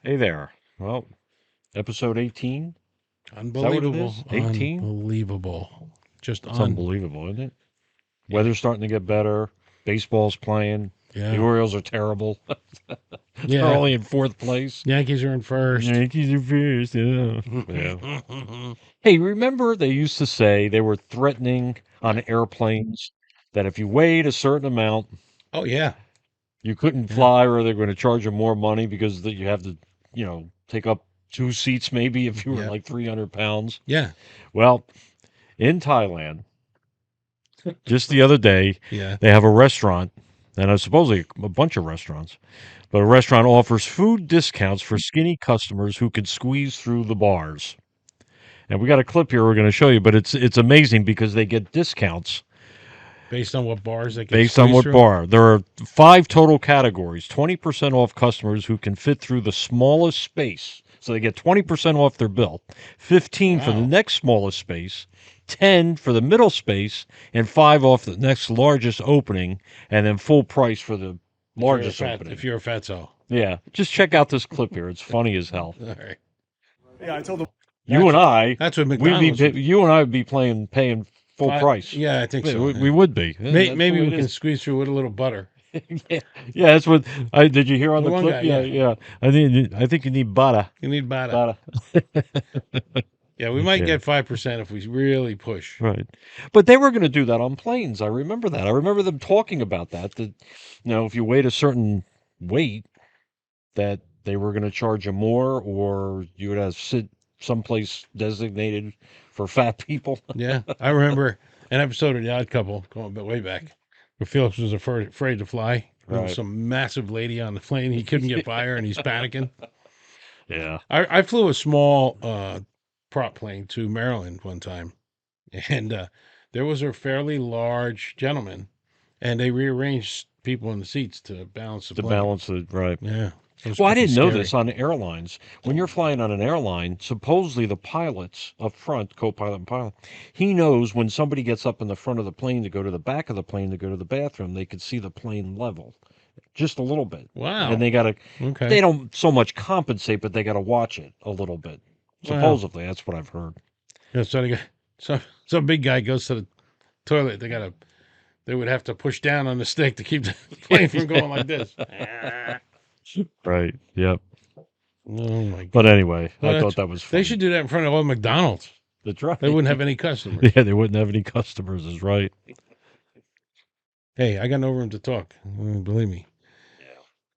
Hey there. Well, episode 18. Is that what it Unbelievable. is? 18? Unbelievable. Just That's unbelievable, isn't it? Weather's starting to get better. Baseball's playing. The yeah. Orioles are terrible. They're Yeah. only in fourth place. Yankees are in first. Yankees are first. Yeah. Yeah. Hey, remember they used to say they were threatening on airplanes that if you weighed a certain amount, Oh yeah. you couldn't Yeah. fly or they're going to charge you more money because you have to, take up two seats maybe if you were Yeah. like 300 pounds. Yeah. Well, in Thailand, just the other day, Yeah. they have a restaurant, and supposedly a bunch of restaurants, but a restaurant offers food discounts for skinny customers who can squeeze through the bars. And we got a clip here we're going to show you, but it's amazing because they get discounts Based on what bars they can based on squeeze what through. bar. There are 5 total categories, 20% off customers who can fit through the smallest space. So they get 20% off their bill, 15 for the Wow. next smallest space, 10 for the middle space, and 5 off the next largest opening, and then full price for the largest opening. If you're a fatso. Yeah, just check out this clip here. It's funny as hell. All right. Yeah, I told them. That's what McDonald's. You and I would be paying full price. Yeah, I think Yeah, so. we would be. Maybe That's the way we it can is. squeeze through with a little butter. yeah, yeah, that's what I did. You hear on The the one clip? guy, Yeah, yeah. yeah. I think you need butter. You need butter. Yeah, we might Yeah. get 5% if we really push. Right, but they were going to do that on planes. I remember that. I remember them talking about that. That if you weighed a certain weight, that they were going to charge you more, or you would have to sit someplace designated for fat people. Yeah, I remember an episode of The Odd Couple going way back where Felix was afraid to fly. There was Right. some massive lady on the plane. He couldn't get by her, and he's panicking. Yeah. I flew a small prop plane to Maryland one time, and there was a fairly large gentleman, and they rearranged people in the seats to balance the To plane. balance it, right. Yeah. It was Well, I pretty didn't know scary. this on airlines. When you're flying on an airline, supposedly the pilots up front, co-pilot and pilot, he knows when somebody gets up in the front of the plane to go to the back of the plane to go to the bathroom, they can see the plane level just a little bit. Wow. And they Okay. don't so much compensate, but they got to watch it a little bit. Wow. Supposedly, that's what I've heard. Yeah, some big guy goes to the toilet. They would have to push down on the stick to keep the plane from going like this. Right. Yep. Oh my god. But anyway, Well, I thought that was funny. They should do that in front of all McDonald's. That's right. They wouldn't have any customers. Yeah, they wouldn't have any customers, is right. Hey, I got no room to talk. Believe me.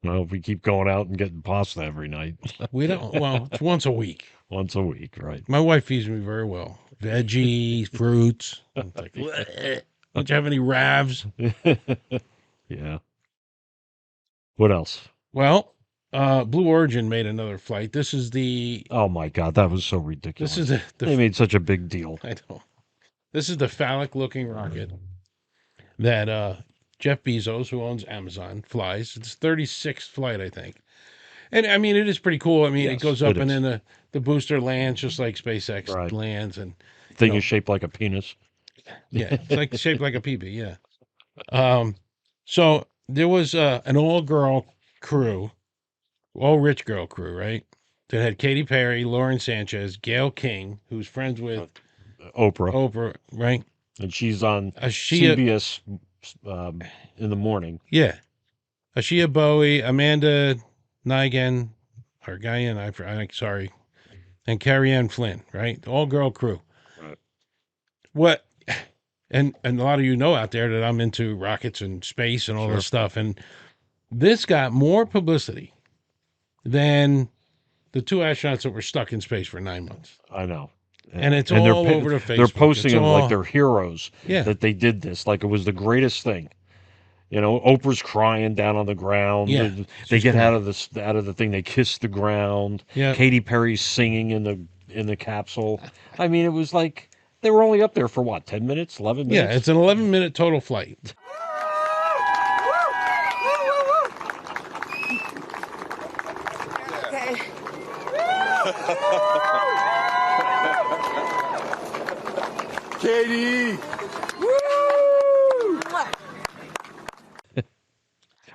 Well, if we keep going out and getting pasta every night, We don't. Well, it's once a week. once a week, right? My wife feeds me very well. Veggies, fruits. I'm like, "Bleh. Don't you have any ravs? Yeah. What else? Well, Blue Origin made another flight. This is the. Oh my God, that was so ridiculous. This is They made such a big deal. I know. This is the phallic-looking rocket that Jeff Bezos, who owns Amazon, flies. It's 36th flight, I think. And I mean, it is pretty cool. I mean, Yes, it goes up it and is. then the booster lands just like SpaceX Right. lands. And Thing No. is shaped like a penis. yeah, it's like shaped like a peepee. Yeah. So there was an all-girl crew, all rich girl crew, right? That had Katy Perry, Lauren Sanchez, Gail King, who's friends with Oprah. Oprah, right? And she's on Ashia, CBS in the morning. yeah. Ashia Bowie, Amanda Nigan, or Guyan, I'm sorry, and Carrie Ann Flynn, right? All girl crew. Right. What? And a lot of you know out there that I'm into rockets and space and all Sure. this stuff. And this got more publicity than the 2 astronauts that were stuck in space for 9 months. I know. And it's they're all over the Facebook. They're posting It's them all- like they're heroes. Yeah. That they did this, like it was the greatest thing. Oprah's crying down on the ground. Yeah, They she's get crying. out of the thing. They kiss the ground. Yeah. Katy Perry's singing in the capsule. I mean, it was like they were only up there for what, 10 minutes, 11 minutes? Yeah, it's an 11-minute total flight. Okay. Katie!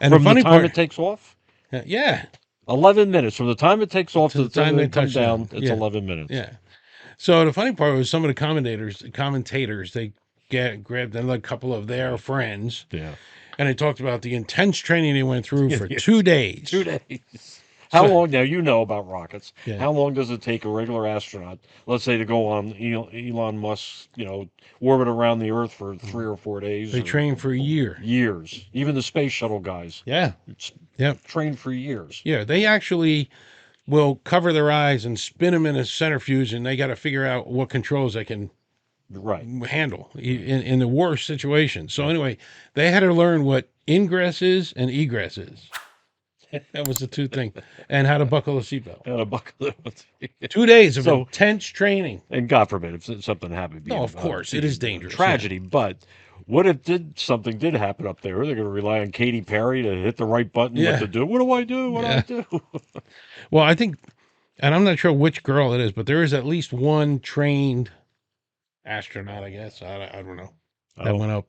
And From the funny the time part, it takes off. yeah, 11 minutes from the time it takes off to to the the time time they they come touch down. down. It's Yeah, 11 minutes. yeah. So the funny part was some of the commentators, they grabbed a couple of their friends, Yeah. and they talked about the intense training they went through for Yeah. 2 days. 2 days. How So long? Now you know about rockets. yeah, How long does it take a regular astronaut, let's say, to go on Elon Musk's, orbit around the Earth for 3 or 4 days they or trained for a year. years? Even the space shuttle guys, Yeah, it's yep, trained for years. yeah. They actually will cover their eyes and spin them in a centrifuge, and they got to figure out what controls they can Right. handle in the worst situation. So Yep. anyway, they had to learn what ingress is and egress is. That was the two things, and how to buckle a seatbelt. And a bucket. 2 days of So, intense training. and God forbid if something happened, No, of course, it is be dangerous. Yeah. tragedy. But what if something did happen up there? They're going to rely on Katy Perry to hit the right button. What Yeah. to do? What do I do? What Yeah. do I do? Well, I think, and I'm not sure which girl it is, but there is at least one trained astronaut, I guess. I don't know. That went up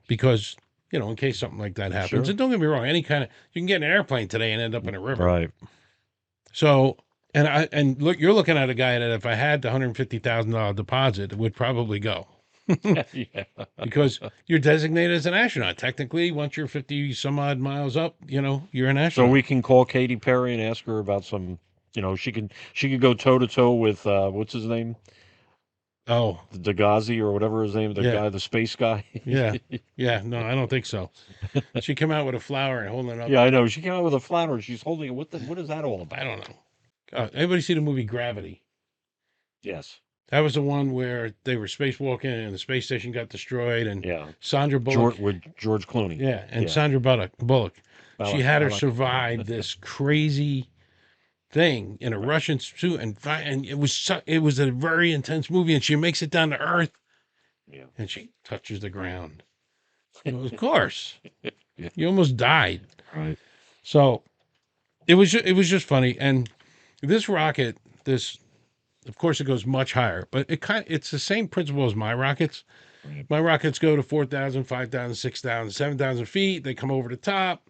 because, in case something like that happens. Sure. And don't get me wrong, you can get in an airplane today and end up in a river. Right. So, and look, you're looking at a guy that if I had the $150,000 deposit, it would probably go. Yeah. Because you're designated as an astronaut. Technically, once you're 50 some odd miles up, you're an So astronaut. we can call Katy Perry and ask her about some. She could go toe to toe with what's his name, Oh, Degazi or whatever his name, the yeah. guy, the space guy. Yeah. Yeah. No, I don't think so. She came out with a flower and holding it up. Yeah, I know. She came out with a flower. She's holding it. What is that all about? I don't know. Anybody see the movie Gravity? Yes. That was the one where they were spacewalking and the space station got destroyed, and Yeah. Sandra Bullock. With George Clooney. Yeah, and Yeah. Sandra Bullock. She Balak- had her Balak. survive this crazy thing in a Russian suit, and it was a very intense movie, and she makes it down to Earth, Yeah. and she touches the ground. Well, of course, Yeah. you almost died. Right. So it was just funny, and this rocket, of course, it goes much higher, but it's the same principle as my rockets. Right. My rockets go to 4,000, 5,000, 6,000, 7,000 feet. They come over the top,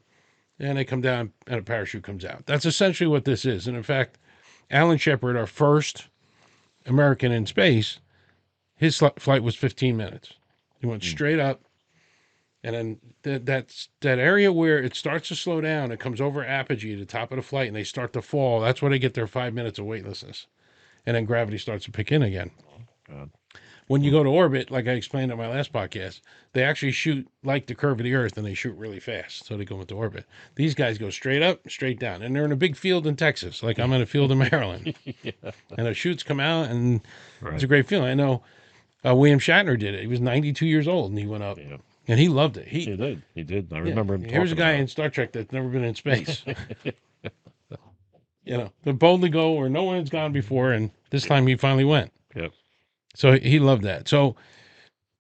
and they come down, and a parachute comes out. That's essentially what this is. And in fact, Alan Shepard, our first American in space, his flight was 15 minutes. He went straight up, and then that area where it starts to slow down, it comes over apogee, the top of the flight, and they start to fall. That's where they get their 5 minutes of weightlessness, and then gravity starts to pick in again. God. When you go to orbit, like I explained in my last podcast, they actually shoot like the curve of the Earth, and they shoot really fast, so they go into orbit. These guys go straight up, straight down, and they're in a big field in Texas, like I'm in a field in Maryland. Yeah. And the shoots come out, and Right. it's a great feeling. I know William Shatner did it. He was 92 years old, and he went up, Yeah. and he loved it. He did. He did. I remember him. Here's a talking guy about in Star Trek that's never been in space. They boldly go where no one's gone before, and this time he finally went. Yep. So he loved that. So,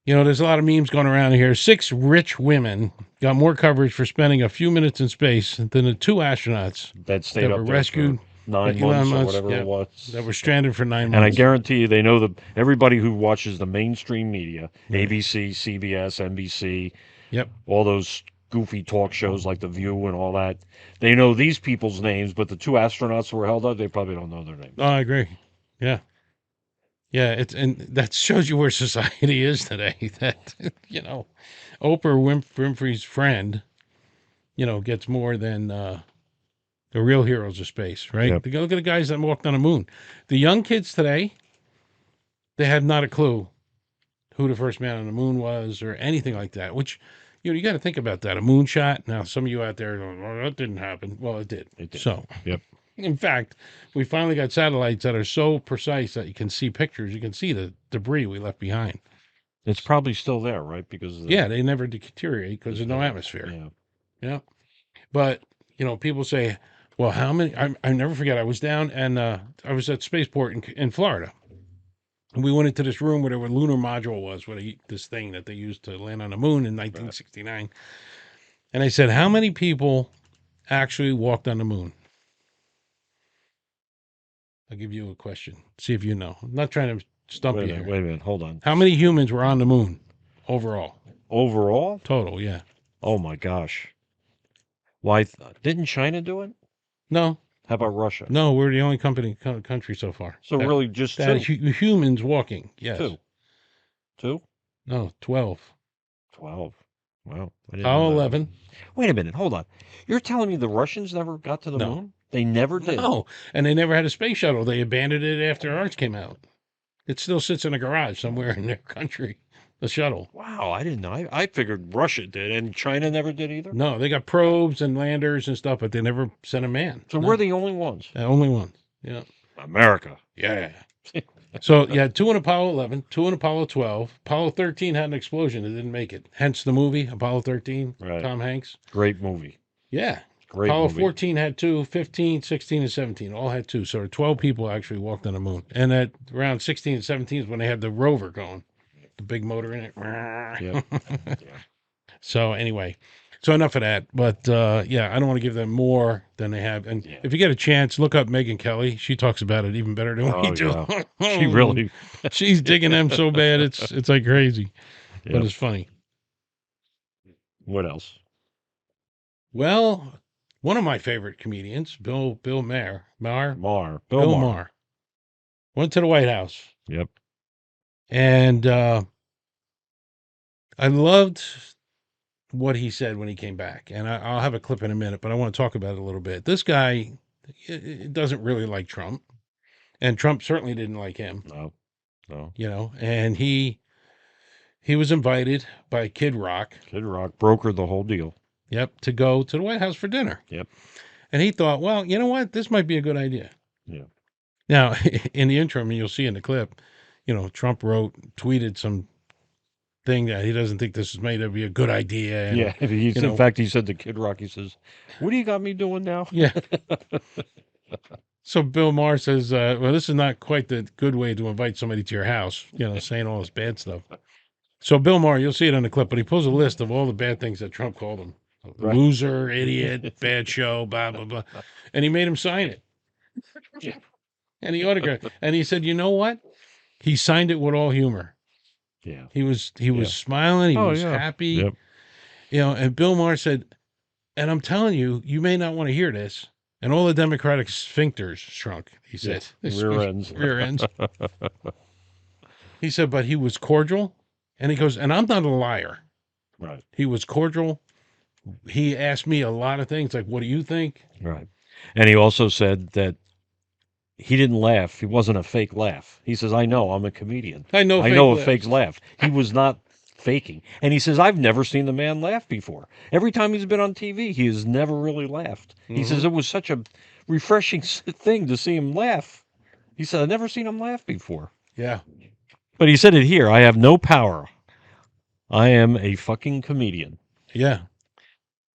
there's a lot of memes going around here. 6 rich women got more coverage for spending a few minutes in space than the 2 astronauts that stayed that up were there rescued, for 9 Elon months or Musk, whatever yeah, it was. that were stranded for 9 months. And I guarantee you, they know everybody who watches the mainstream media, Yeah. ABC, CBS, NBC, Yep. all those goofy talk shows like The View and all that. They know these people's names, but the 2 astronauts who were held up, they probably don't know their names. Oh, I agree. Yeah. Yeah, and that shows you where society is today. That Oprah Winfrey's friend, gets more than the real heroes of space, right? Yep. Look at the guys that walked on the moon. The young kids today, they have not a clue who the first man on the moon was or anything like that. Which, you got to think about that. A moonshot. Now, some of you out there are going, "Oh, that didn't happen." Well, it did. It did. So, Yep. in fact, we finally got satellites that are so precise that you can see pictures. You can see the debris we left behind. It's probably still there, right? Because Yeah, they never deteriorate because there's no atmosphere. Yeah. Yeah. But, people say, well, how many? I never forget. I was down and I was at Spaceport in Florida. And we went into this room where the lunar module was, this thing that they used to land on the moon in 1969. And I said, how many people actually walked on the moon? I'll give you a question. See if you know. I'm not trying to stump you here. Wait a minute. Hold on. How many humans were on the moon overall? Overall? Total, yeah. Oh, my gosh. Why? Didn't China do it? No. How about Russia? No, we're the only country so far. So really just that two. humans walking. Yes. Two? No, 12. 12. Wow. I didn't Apollo know that. 11. Wait a minute. Hold on. You're telling me the Russians never got to the No. moon? They never did. No, and they never had a space shuttle. They abandoned it after ours came out. It still sits in a garage somewhere in their country, the shuttle. Wow, I didn't know. I figured Russia did, and China never did either. No, they got probes and landers and stuff, but they never sent a man. So No. we're the only ones. The only ones. Yeah. America. Yeah. So you had 2 in Apollo 11, 2 in Apollo 12. Apollo 13 had an explosion. It didn't make it. Hence the movie, Apollo 13, Right. Tom Hanks. Great movie. Yeah. Great Apollo movie. 14 had 2, 15, 16, and 17 all had 2. So 12 people actually walked on the moon. And at around 16 and 17 is when they had the rover going, the big motor in it. Yep. Yeah. So anyway, so enough of that. But yeah, I don't want to give them more than they have. And Yeah. if you get a chance, look up Megyn Kelly. She talks about it even better than we Oh, do. yeah. She really. She's digging them so bad, it's like crazy. But Yep. it's funny. What else? Well, one of my favorite comedians, Bill Maher, Bill Bill Maher. Maher, went to the White House. Yep. And I loved what he said when he came back. And I'll have a clip in a minute, but I want to talk about it a little bit. This guy doesn't really like Trump. And Trump certainly didn't like him. No. No. You know, and he was invited by Kid Rock. Kid Rock brokered the whole deal. Yep, to go to the White House for dinner. Yep. And he thought, well, you know what? This might be a good idea. Yeah. Now, in the interim, and you'll see in the clip, you know, Trump tweeted some thing that he doesn't think this is made to be a good idea. And, Yeah. In fact, he said to Kid Rock, he says, "What do you got me doing now?" Yeah. So Bill Maher says, well, this is not quite the good way to invite somebody to your house, you know, saying all this bad stuff. So Bill Maher, you'll see it on the clip, but he pulls a list of all the bad things that Trump called him. Right. Loser, idiot, bad show, blah, blah, blah. And he made him sign it. Yeah. And he autographed. And he said, you know what? He signed it with all humor. Yeah. He was smiling. He was happy. Yep. You know, and Bill Maher said, and I'm telling you, you may not want to hear this. And all the Democratic sphincters shrunk, he said. Yes. Rear ends. Rear ends. He said, but he was cordial. And he goes, and I'm not a liar. Right. He was cordial. He asked me a lot of things, like, what do you think? Right. And he also said that he didn't laugh. He wasn't a fake laugh. He says, I know, I'm a comedian. I know a fake laugh. He was not faking. And he says, I've never seen the man laugh before. Every time he's been on TV, he has never really laughed. He says, it was such a refreshing thing to see him laugh. He said, I've never seen him laugh before. Yeah. But he said it here, I have no power. I am a fucking comedian. Yeah.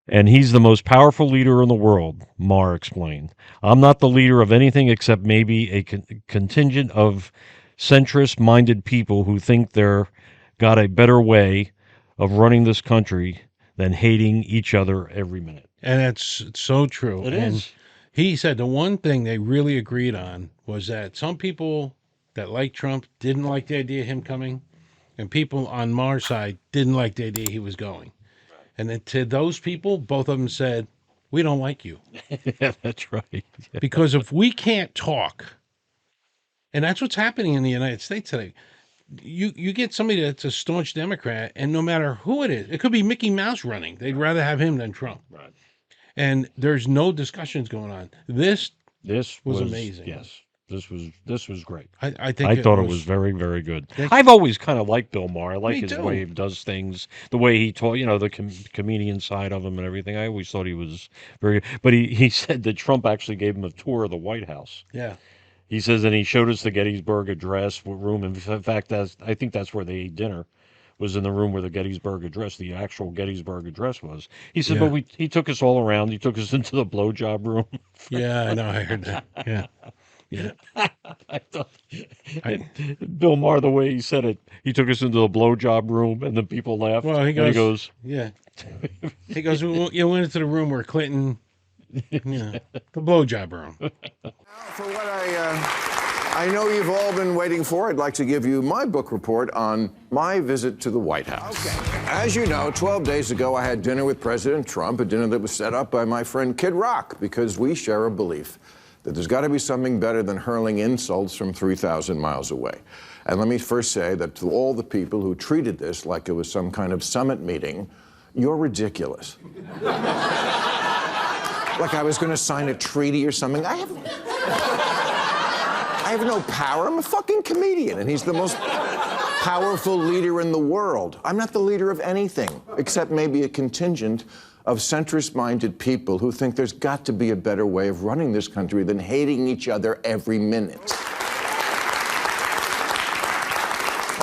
And he's the most powerful leader in the world, Maher explained. I'm not the leader of anything except maybe a contingent of centrist-minded people who think they're got a better way of running this country than hating each other every minute. And it's so true. It is. He said the one thing they really agreed on was that some people that like Trump didn't like the idea of him coming, and people on Maher's side didn't like the idea he was going. And then to those people, both of them said, we don't like you. Yeah, that's right. Yeah. Because if we can't talk, and that's what's happening in the United States today, you get somebody that's a staunch Democrat, and no matter who it is, it could be Mickey Mouse running. They'd rather have him than Trump. Right. And there's no discussions going on. This was amazing. Yes. This was great. I think I thought it was very, very good. Thank I've always kind of liked Bill Maher. I like Me his too. way he does things, the way he taught, the comedian side of him and everything. I always thought he was very good. But he said that Trump actually gave him a tour of the White House. Yeah. He says, and he showed us the Gettysburg Address room. In fact, I think that's where they ate dinner, was in the room where the Gettysburg Address, the actual Gettysburg Address was. He said, Yeah. but he took us all around. He took us into the blowjob room. Yeah, I know. I heard that. Yeah. Yeah. I thought Bill Maher, the way he said it, he took us into the blowjob room, and then people laughed. Well, he and goes, yeah. He goes, we went into the room where Clinton, the blowjob room. Now, for what I know you've all been waiting for, I'd like to give you my book report on my visit to the White House. Okay. As you know, 12 days ago, I had dinner with President Trump, a dinner that was set up by my friend Kid Rock, because we share a belief that there's got to be something better than hurling insults from 3,000 miles away. And let me first say that to all the people who treated this like it was some kind of summit meeting, you're ridiculous. Like I was going to sign a treaty or something. I have no power. I'm a fucking comedian, and he's the most powerful leader in the world. I'm not the leader of anything, except maybe a contingent of centrist-minded people who think there's got to be a better way of running this country than hating each other every minute.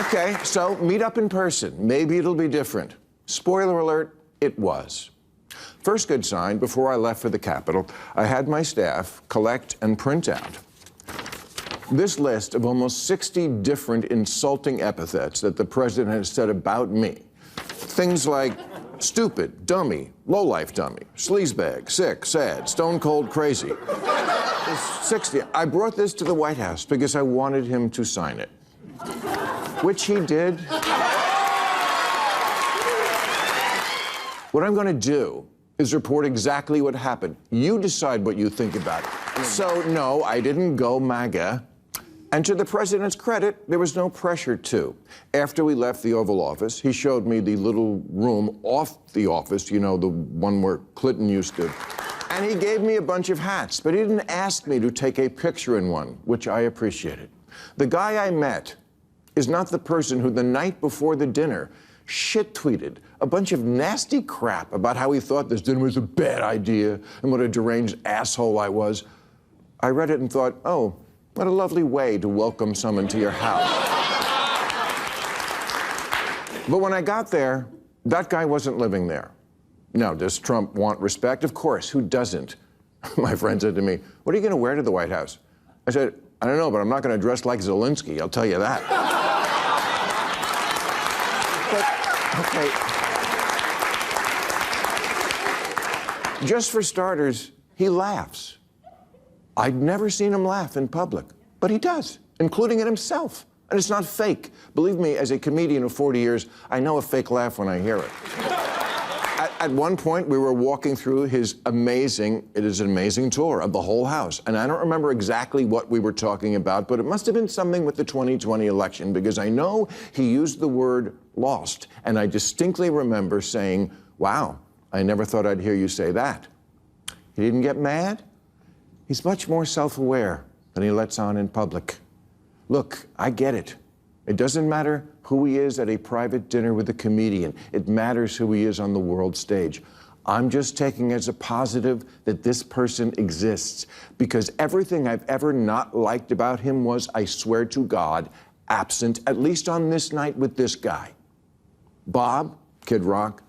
Okay, so meet up in person. Maybe it'll be different. Spoiler alert, it was. First good sign, before I left for the Capitol, I had my staff collect and print out this list of almost 60 different insulting epithets that the president has said about me. Things like stupid, dummy, lowlife dummy, sleazebag, sick, sad, stone cold crazy. There's 60. I brought this to the White House because I wanted him to sign it, which he did. What I'm going to do is report exactly what happened. You decide what you think about it. So, no, I didn't go MAGA. And to the president's credit, there was no pressure to. After we left the Oval Office, he showed me the little room off the office, you know, the one where Clinton used to. And he gave me a bunch of hats, but he didn't ask me to take a picture in one, which I appreciated. The guy I met is not the person who the night before the dinner shit-tweeted a bunch of nasty crap about how he thought this dinner was a bad idea and what a deranged asshole I was. I read it and thought, oh, what a lovely way to welcome someone to your house. But when I got there, that guy wasn't living there. Now, does Trump want respect? Of course, who doesn't? My friend said to me, what are you going to wear to the White House? I said, I don't know, but I'm not going to dress like Zelensky, I'll tell you that. But, okay. Just for starters, he laughs. I'd never seen him laugh in public, but he does, including at himself. And it's not fake. Believe me, as a comedian of 40 years, I know a fake laugh when I hear it. At one point, we were walking through his amazing tour of the whole house. And I don't remember exactly what we were talking about, but it must have been something with the 2020 election, because I know he used the word lost. And I distinctly remember saying, wow, I never thought I'd hear you say that. He didn't get mad. He's much more self-aware than he lets on in public. Look, I get it. It doesn't matter who he is at a private dinner with a comedian. It matters who he is on the world stage. I'm just taking as a positive that this person exists, because everything I've ever not liked about him was, I swear to God, absent, at least on this night with this guy. Bob, Kid Rock,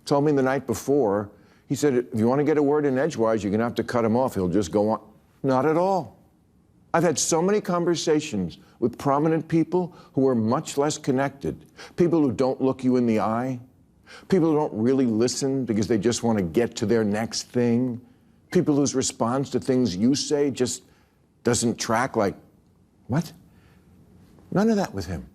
told me the night before, he said, if you want to get a word in edgewise, you're going to have to cut him off. He'll just go on. Not at all. I've had so many conversations with prominent people who are much less connected, people who don't look you in the eye, people who don't really listen because they just want to get to their next thing, people whose response to things you say just doesn't track, like, what? None of that with him.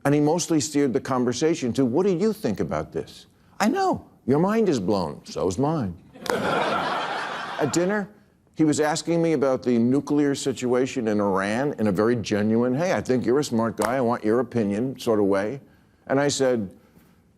And he mostly steered the conversation to, what do you think about this? I know. Your mind is blown. So's mine. At dinner, he was asking me about the nuclear situation in Iran in a very genuine, hey, I think you're a smart guy, I want your opinion sort of way. And I said,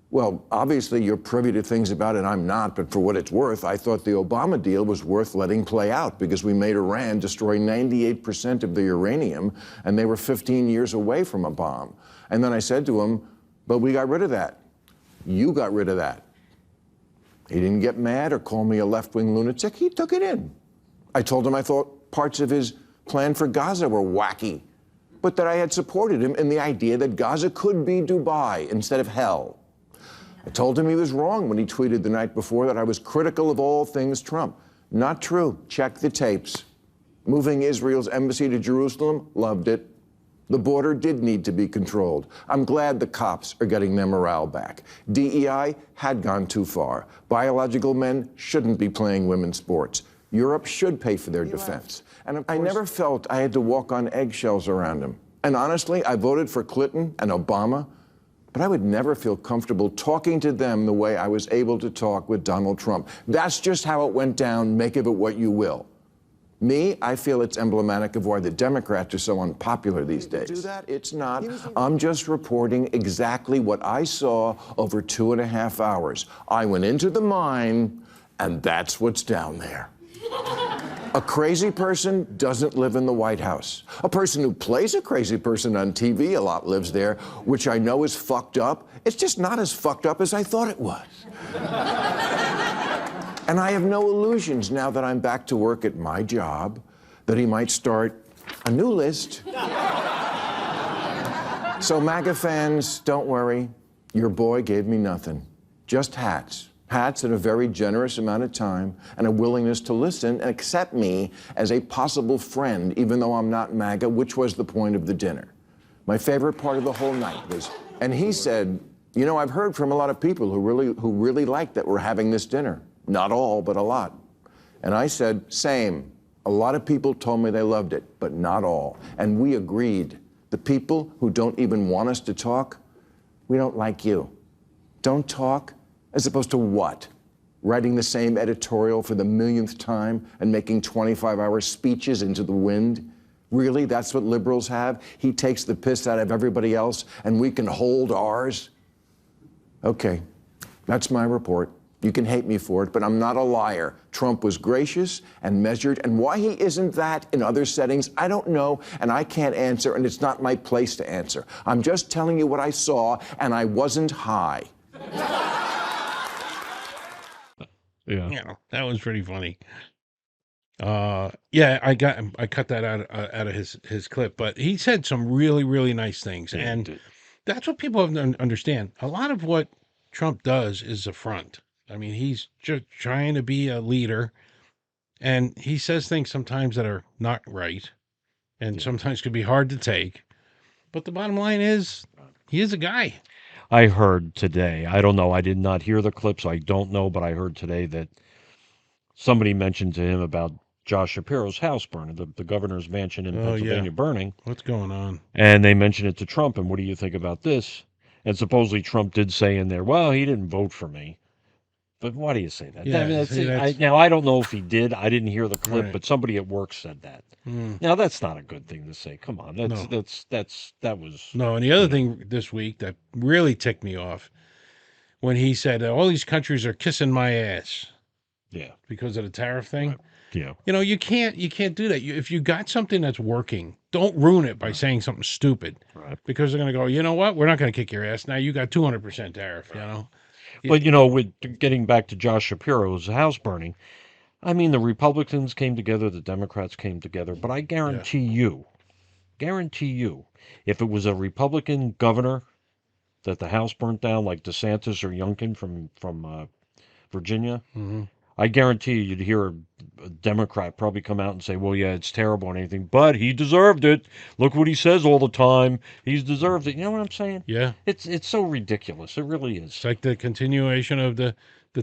well, obviously you're privy to things about it I'm not, but for what it's worth, I thought the Obama deal was worth letting play out because we made Iran destroy 98% of the uranium and they were 15 years away from a bomb. And then I said to him, but we got rid of that. You got rid of that. He didn't get mad or call me a left-wing lunatic. He took it in. I told him I thought parts of his plan for Gaza were wacky, but that I had supported him in the idea that Gaza could be Dubai instead of hell. I told him he was wrong when he tweeted the night before that I was critical of all things Trump. Not true. Check the tapes. Moving Israel's embassy to Jerusalem, loved it. The border did need to be controlled. I'm glad the cops are getting their morale back. DEI had gone too far. Biological men shouldn't be playing women's sports. Europe should pay for their defense. And I never felt I had to walk on eggshells around him. And honestly, I voted for Clinton and Obama, but I would never feel comfortable talking to them the way I was able to talk with Donald Trump. That's just how it went down. Make of it what you will. Me, I feel it's emblematic of why the Democrats are so unpopular these days. Do that? It's not. I'm just reporting exactly what I saw over 2.5 hours. I went into the mine, and that's what's down there. A crazy person doesn't live in the White House. A person who plays a crazy person on TV a lot lives there, which I know is fucked up. It's just not as fucked up as I thought it was. And I have no illusions now that I'm back to work at my job that he might start a new list. So MAGA fans, don't worry. Your boy gave me nothing. Just hats. Hats and a very generous amount of time and a willingness to listen and accept me as a possible friend, even though I'm not MAGA, which was the point of the dinner. My favorite part of the whole night was, and he said, you know, I've heard from a lot of people who really like that we're having this dinner. Not all, but a lot. And I said, same. A lot of people told me they loved it, but not all. And we agreed. The people who don't even want us to talk, we don't like you. Don't talk, as opposed to what? Writing the same editorial for the millionth time and making 25-hour speeches into the wind? Really, that's what liberals have? He takes the piss out of everybody else and we can hold ours? Okay, that's my report. You can hate me for it, but I'm not a liar. Trump was gracious and measured, and why he isn't that in other settings, I don't know, and I can't answer, and it's not my place to answer. I'm just telling you what I saw, and I wasn't high. Yeah, that was pretty funny. Yeah, I cut that out of his clip, but he said some really, really nice things, Yeah, he and did. that's what people have to understand. A lot of what Trump does is a front. I mean, he's just trying to be a leader, and he says things sometimes that are not right, and Yeah. sometimes could be hard to take. But the bottom line is, he is a guy. I heard today, I don't know, I did not hear the clip, so I don't know, but I heard today that somebody mentioned to him about Josh Shapiro's house burning, the governor's mansion in Oh, yeah. Pennsylvania burning, What's going on? and they mentioned it to Trump, and what do you think about this? And supposedly Trump did say in there, well, he didn't vote for me. But why do you say that? Yeah, I mean, see, that's- now, I don't know if he did. I didn't hear the clip, Right. but somebody at work said that. Now, that's not a good thing to say. Come on. No. That was. No, and the other thing this week that really ticked me off when he said all these countries are kissing my ass Yeah. because of the tariff thing. Right. Yeah. You know, you can't do that. If you got something that's working, don't ruin it by saying something stupid. Right. Because they're going to go, you know what? We're not going to kick your ass. Now you got 200% tariff, you know? But, you know, with getting back to Josh Shapiro's house burning, I mean, the Republicans came together, the Democrats came together, but I guarantee you, if it was a Republican governor that the house burnt down, like DeSantis or Youngkin from Virginia, Mm-hmm. I guarantee you'd hear a Democrat probably come out and say, well, yeah, it's terrible and anything, but he deserved it. Look what he says all the time. He's deserved it. You know what I'm saying? Yeah. It's so ridiculous. It really is. It's like the continuation of the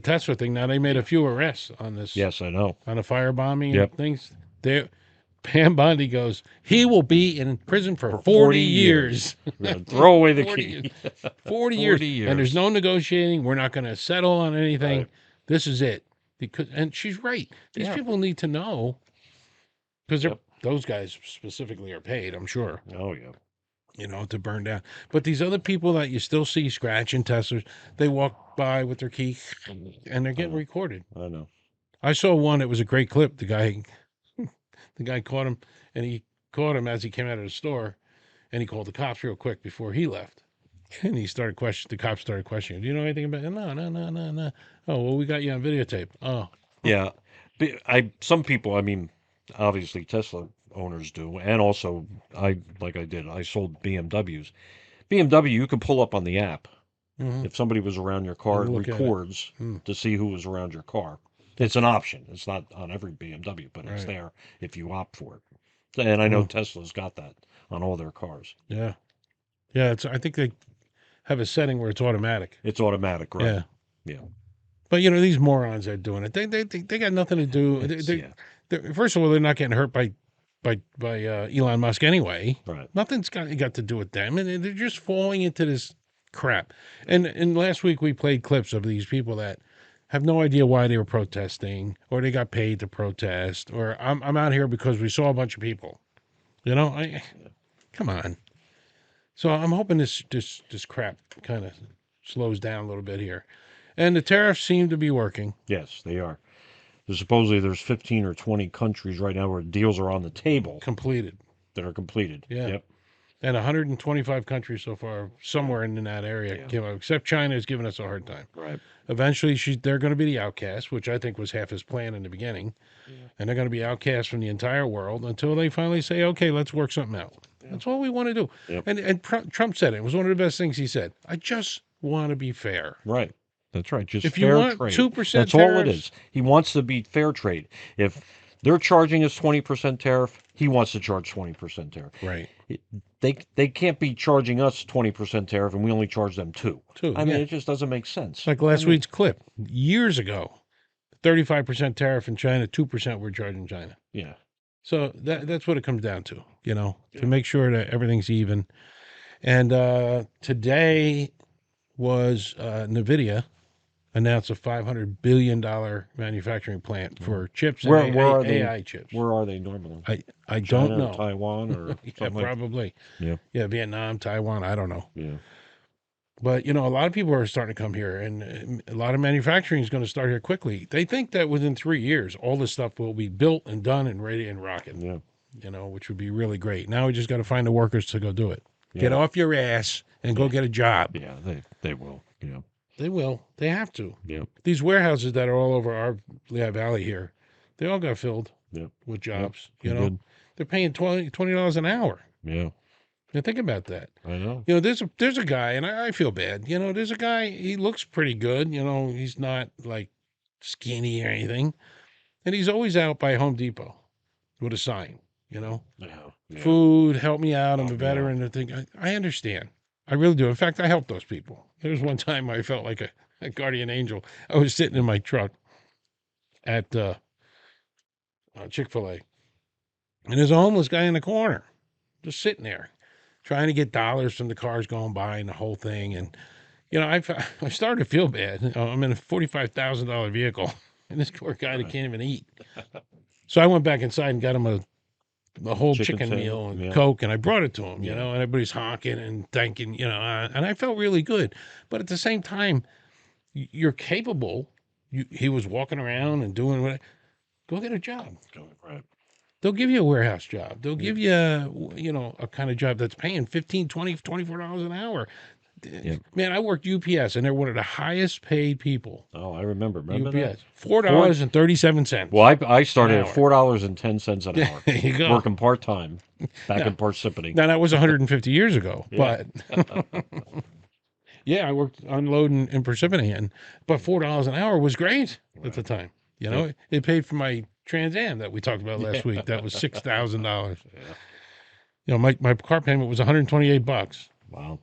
Tesla thing. Now they made a few arrests on this. Yes, I know. On a firebombing Yep. and things. There, Pam Bondi goes, he will be in prison for 40 40 years. Yeah, throw away the 40 key. years. 40 years. 40 years. And there's no negotiating. We're not going to settle on anything. Right. This is it. Because, and she's right. These Yeah. people need to know because Yep. those guys specifically are paid, I'm sure, Oh, yeah. you know, to burn down. But these other people that you still see scratching Teslas, they walk by with their key and they're getting recorded. I know. I saw one. It was a great clip. The guy caught him, and he caught him as he came out of the store, and he called the cops real quick before he left. And he started questioning. The cops started questioning. Do you know anything about it? No. Oh, well, we got you on videotape. Oh, Yeah. Some people, I mean, obviously Tesla owners do, and also I sold BMWs. BMW, you can pull up on the app. mhm. If somebody was around your car, it And look at it. records Hmm. to see who was around your car. It's an option. It's not on every BMW, but it's Right. there if you opt for it. And I know Hmm. Tesla's got that on all their cars. Yeah. I think they have a setting where it's automatic. It's automatic, right? Yeah. Yeah. But you know these morons are doing it. They got nothing to do. Yeah. First of all, they're not getting hurt by Elon Musk anyway. Right. Nothing's got to do with them, and they're just falling into this crap. And last week we played clips of these people that have no idea why they were protesting, or they got paid to protest, or I'm out here because we saw a bunch of people. Come on. So I'm hoping this crap kind of slows down a little bit here, and the tariffs seem to be working. Yes, they are. Supposedly there's 15 or 20 countries right now where deals are on the table Completed. that are completed. Yeah. Yep. And 125 countries so far, somewhere in that area, came out, except China is giving us a hard time. Right. Eventually, they're going to be the outcast, which I think was half his plan in the beginning. And they're going to be outcast from the entire world until they finally say, okay, let's work something out. That's all we want to do. Yep. And Trump said it. It was one of the best things he said. I just want to be fair. Right. That's right. Just If you fair want trade. 2% That's all it tariffs- is. He wants to be fair trade. If they're charging us 20% tariff, he wants to charge 20% tariff. Right. They can't be charging us 20% tariff and we only charge them 2. I mean, it just doesn't make sense. Like last week's clip, years ago, 35% tariff in China, 2% we're charging China. Yeah. So that's what it comes down to, to make sure that everything's even. And today was NVIDIA announced a $500 billion manufacturing plant for chips and Where are they? AI chips. Where are they normally? I China don't know. Or Taiwan or Yeah, something like probably. Yeah. Yeah, Vietnam, Taiwan, I don't know. Yeah. But, a lot of people are starting to come here, and a lot of manufacturing is going to start here quickly. They think that within 3 years, all this stuff will be built and done and ready and rocking, Yeah. Which would be really great. Now we just got to find the workers to go do it. Yeah. Get off your ass and go get a job. Yeah, they will. Yeah. They will. They have to. Yeah. These warehouses that are all over our Lehigh Valley here, they all got filled with jobs. Good. They're paying $20 an hour. Yeah. Now think about that. I know. There's a guy, and I feel bad. There's a guy. He looks pretty good. He's not like skinny or anything, and he's always out by Home Depot with a sign. Yeah. Food, help me out. I'm a Help me veteran. And thing. I understand. I really do. In fact, I help those people. There was one time I felt like a guardian angel. I was sitting in my truck at Chick-fil-A, and there's a homeless guy in the corner, just sitting there, trying to get dollars from the cars going by and the whole thing. And I started to feel bad. I'm in a $45,000 vehicle, and this poor guy that can't even eat. So I went back inside and got him a whole chicken meal and Coke, and I brought it to him, and everybody's honking and thanking, and I felt really good. But at the same time, you're capable. He was walking around and doing what. Go get a job. Right. They'll give you a warehouse job. They'll give you, a kind of job that's paying $15, $20, $24 an hour. Yep. Man, I worked UPS, and they're one of the highest paid people. Oh, I remember. Remember UPS, that? $4.37. Well, I started at $4.10 an hour. There you go. Working part time back in Parsippany. Now that was 150 years ago, but yeah, I worked unloading in Parsippany, but $4 an hour was great at the time. It paid for my Trans Am that we talked about last week. That was $6,000. Yeah. My car payment was $128. Wow.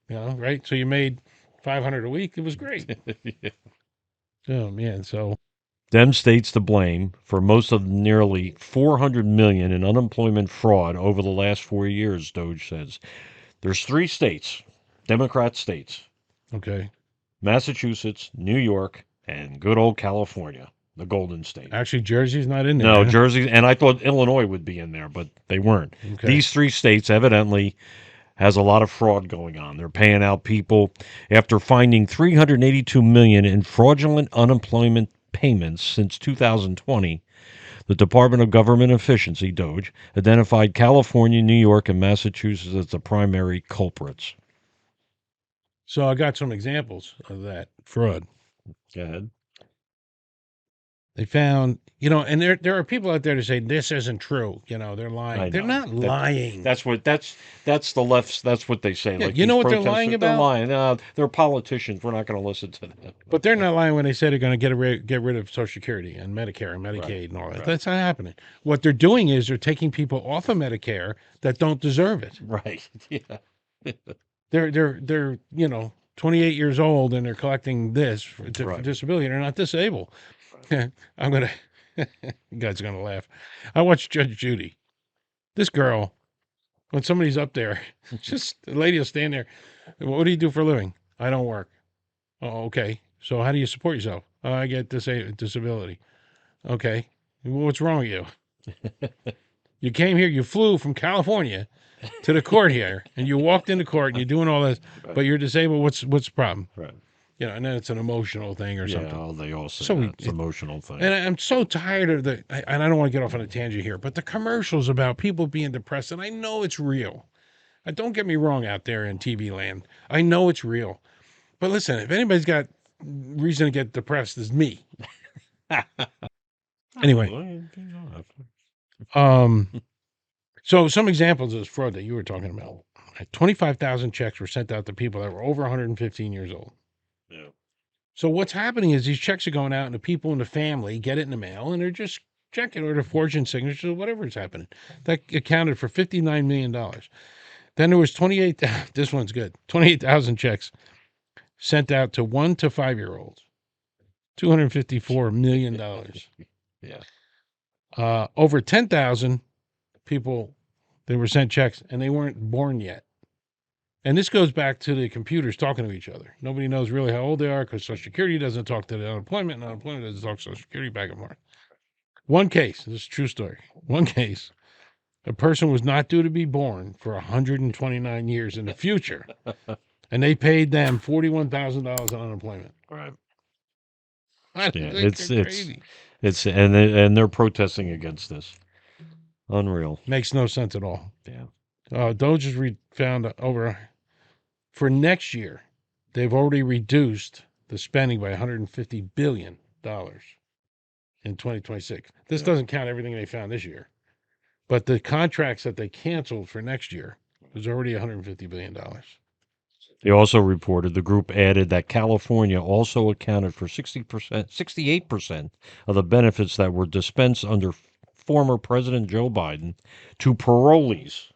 Right? So you made $500 a week. It was great. Yeah. Oh man, so Them states to blame for most of the nearly $400 million in unemployment fraud over the last 4 years, Doge says. There's 3 states, Democrat states, okay. Massachusetts, New York, and good old California, the Golden State. Actually, Jersey's not in there. No, huh? Jersey, and I thought Illinois would be in there, but they weren't. Okay. These 3 states evidently has a lot of fraud going on. They're paying out people after finding $382 million in fraudulent unemployment payments since 2020. The Department of Government Efficiency, DOGE, identified California, New York, and Massachusetts as the primary culprits. So I got some examples of that fraud. Go ahead. They found, and there are people out there to say this isn't true. They're lying. I They're know. not lying. That's the left's. That's what they say. Yeah, like you know these what they're protesters, lying They're about? lying. They're politicians. We're not going to listen to them. But they're not lying when they say they're going to get rid of Social Security and Medicare and Medicaid and all that. Right. That's not happening. What they're doing is they're taking people off of Medicare that don't deserve it. Right. Yeah. They're 28 years old and they're collecting this for Right. disability. They're not disabled. I'm gonna. You guys are gonna laugh. I watched Judge Judy. This girl, when somebody's up there, just the lady will stand there. What do you do for a living? I don't work. Oh, okay. So how do you support yourself? I get disability. Okay. What's wrong with you? You came here, you flew from California to the court here, and you walked into court and you're doing all this, but you're disabled. What's the problem? Right. You know, and then it's an emotional thing or something. Yeah, they all say So that. It's an emotional thing. And I'm so tired of and I don't want to get off on a tangent here, but the commercials about people being depressed, and I know it's real. Don't get me wrong out there in TV land. I know it's real. But listen, if anybody's got reason to get depressed, it's me. Anyway. So some examples of this fraud that you were talking about. 25,000 checks were sent out to people that were over 115 years old. Yeah. So what's happening is these checks are going out and the people in the family get it in the mail and they're just checking or they're forging signatures or whatever is happening. That accounted for $59 million. Then there was 28, this one's good, 28,000 checks sent out to 1 to 5-year-olds. $254 million. Yeah. Over 10,000 people, they were sent checks and they weren't born yet. And this goes back to the computers talking to each other. Nobody knows really how old they are because Social Security doesn't talk to the unemployment, and unemployment doesn't talk to Social Security back and forth. One case, this is a true story. One case, a person was not due to be born for 129 years in the future, and they paid them $41,000 on unemployment. Right. Yeah, it's crazy. And they're protesting against this. Unreal. Makes no sense at all. Yeah. Doge has found over for next year. They've already reduced the spending by $150 billion in 2026. This doesn't count everything they found this year, but the contracts that they canceled for next year was already $150 billion. They also reported the group added that California also accounted for 68% of the benefits that were dispensed under former President Joe Biden to parolees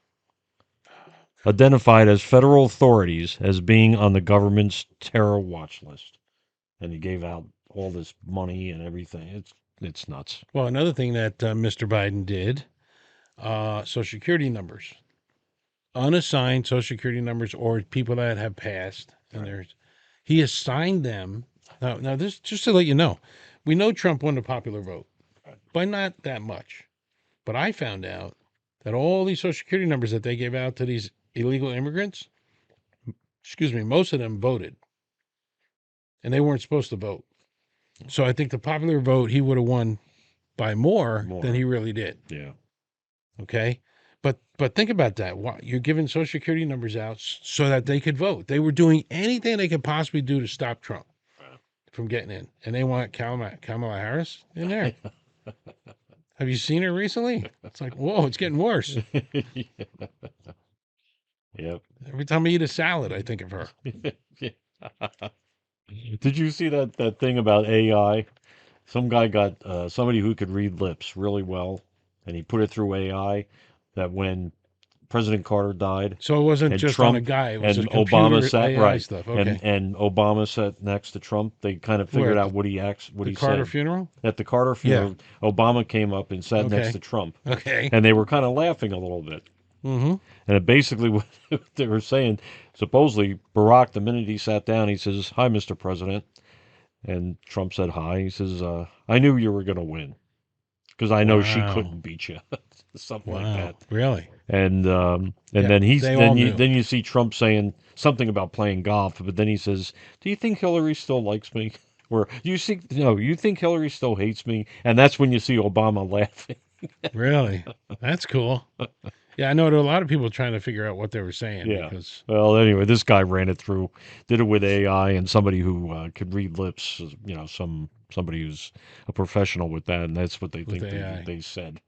identified as federal authorities as being on the government's terror watch list. And he gave out all this money and everything. It's nuts. Well, another thing that Mr. Biden did, Social Security numbers, unassigned Social Security numbers or people that have passed, and he assigned them. Now this just to let you know, we know Trump won the popular vote, but not that much. But I found out that all these Social Security numbers that they gave out to these illegal immigrants, most of them voted, and they weren't supposed to vote. So I think the popular vote, he would have won by more than he really did. Yeah. Okay. But think about that. You're giving Social Security numbers out so that they could vote. They were doing anything they could possibly do to stop Trump from getting in. And they want Kamala Harris in there. Have you seen her recently? It's like, whoa, it's getting worse. Yep. Every time I eat a salad, I think of her. Did you see that thing about AI? Some guy got somebody who could read lips really well, and he put it through AI that when President Carter died, So it wasn't and just Trump on a guy. It was and a computer Obama sat AI right, stuff. Okay. and Obama sat next to Trump. They kind of figured Where, out what he the Carter said funeral? at the Carter funeral. Obama came up and sat next Okay. to Trump, Okay. and they were kind of laughing a little bit. Mm-hmm. And it basically what they were saying, supposedly Barack, the minute he sat down, he says, "Hi, Mr. President," and Trump said, "Hi." He says, "I knew you were going to win because I know she Wow. couldn't beat you," something like Wow. that. Really? And Yeah, then they you see Trump saying something about playing golf, but then he says, "Do you think Hillary still likes me?" Or you think Hillary still hates me? And that's when you see Obama laughing. Really? That's cool. Yeah, I know there are a lot of people trying to figure out what they were saying. Yeah. Because Well, anyway, this guy ran it through, did it with AI and somebody who could read lips. Somebody who's a professional with that, and that's what they With think AI. they said.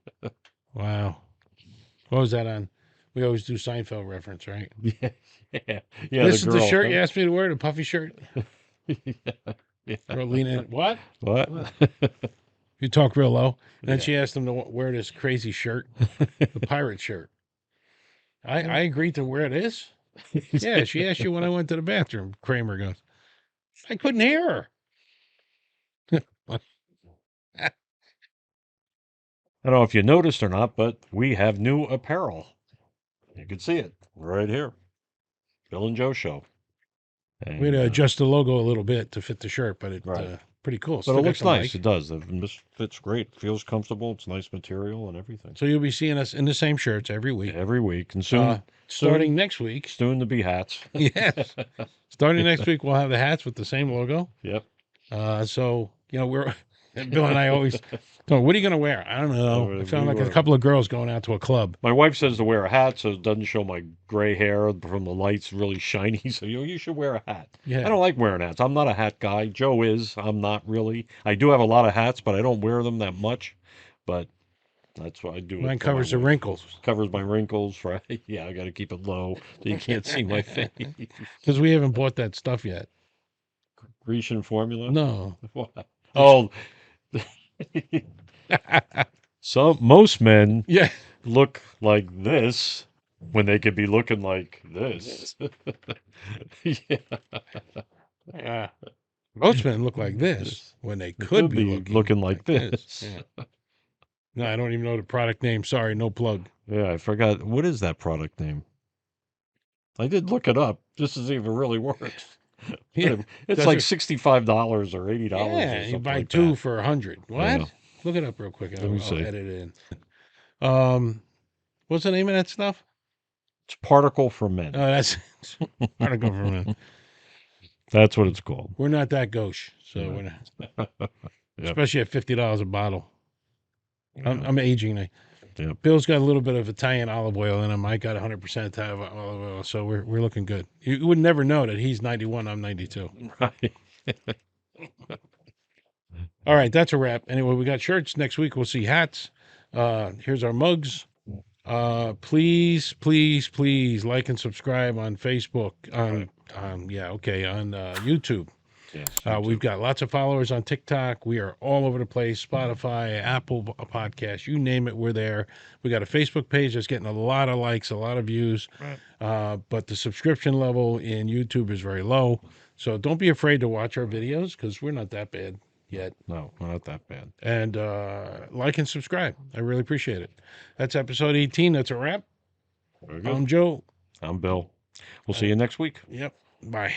Wow. What was that on? We always do Seinfeld reference, right? Yeah, yeah. This The is the girl, shirt huh? you asked me to wear, the puffy shirt. Yeah. Or lean in. What? What? You talk real low. And then Yeah. she asked him to wear this crazy shirt, the pirate shirt. I agreed to wear this. Yeah, she asked you when I went to the bathroom. Kramer goes, I couldn't hear her. I don't know if you noticed or not, but we have new apparel. You can see it right here. Bill and Joe Show. We had to And, adjust the logo a little bit to fit the shirt, but it's Right. pretty cool. but Still it got looks the nice. mic. It does. This fits great. Feels comfortable. It's nice material and everything. So you'll be seeing us in the same shirts every week. Every week, and soon, Starting next week. soon to be hats. Yes. Starting next week, we'll have the hats with the same logo. Yep. So, we're Bill and I always go, what are you going to wear? I don't know. I sound like a couple of girls going out to a club. My wife says to wear a hat so it doesn't show my gray hair from the lights really shiny. So you should wear a hat. Yeah. I don't like wearing hats. I'm not a hat guy. Joe is. I'm not really. I do have a lot of hats, but I don't wear them that much. But that's what I do. Mine it for my covers the wife. wrinkles. Covers my wrinkles, right? Yeah, I got to keep it low so you can't see my face. Because we haven't bought that stuff yet. Grecian formula? No. What? Oh, most men Yeah. look like this when they could be looking like this. Yeah. Yeah. Most men look like this when they could be looking like this. Yeah. No, I don't even know the product name. Sorry, no plug. Yeah, I forgot. What is that product name? I did look it up just to see if it really works. Yeah. It's Does like it- $65 or $80 Yeah, or you something buy like two that. for $100. What? Yeah. Look it up real quick. Let me I'll see. edit it in. What's the name of that stuff? It's Particle for Men. Oh, that's article for men. That's what it's called. We're not that gauche, so Yeah. we're not. Yep. Especially at $50 a bottle. I'm aging. Yep. Bill's got a little bit of Italian olive oil in him. I got 100% Italian olive oil, so we're looking good. You would never know that he's 91. I'm 92. Right. All right, that's a wrap. Anyway, we got shirts. Next week we'll see hats. Here's our mugs. Please, please, please like and subscribe on Facebook. On YouTube. Yes, We've got lots of followers on TikTok. We are all over the place. Spotify, Apple Podcast, you name it, we're there. We got a Facebook page that's getting a lot of likes, a lot of views. But the subscription level in YouTube is very low. So don't be afraid to watch our videos because we're not that bad yet. No, not that bad. And like and subscribe. I really appreciate it. That's episode 18. That's a wrap. Very good. I'm Joe. I'm Bill. We'll see you next week. Yep. Bye.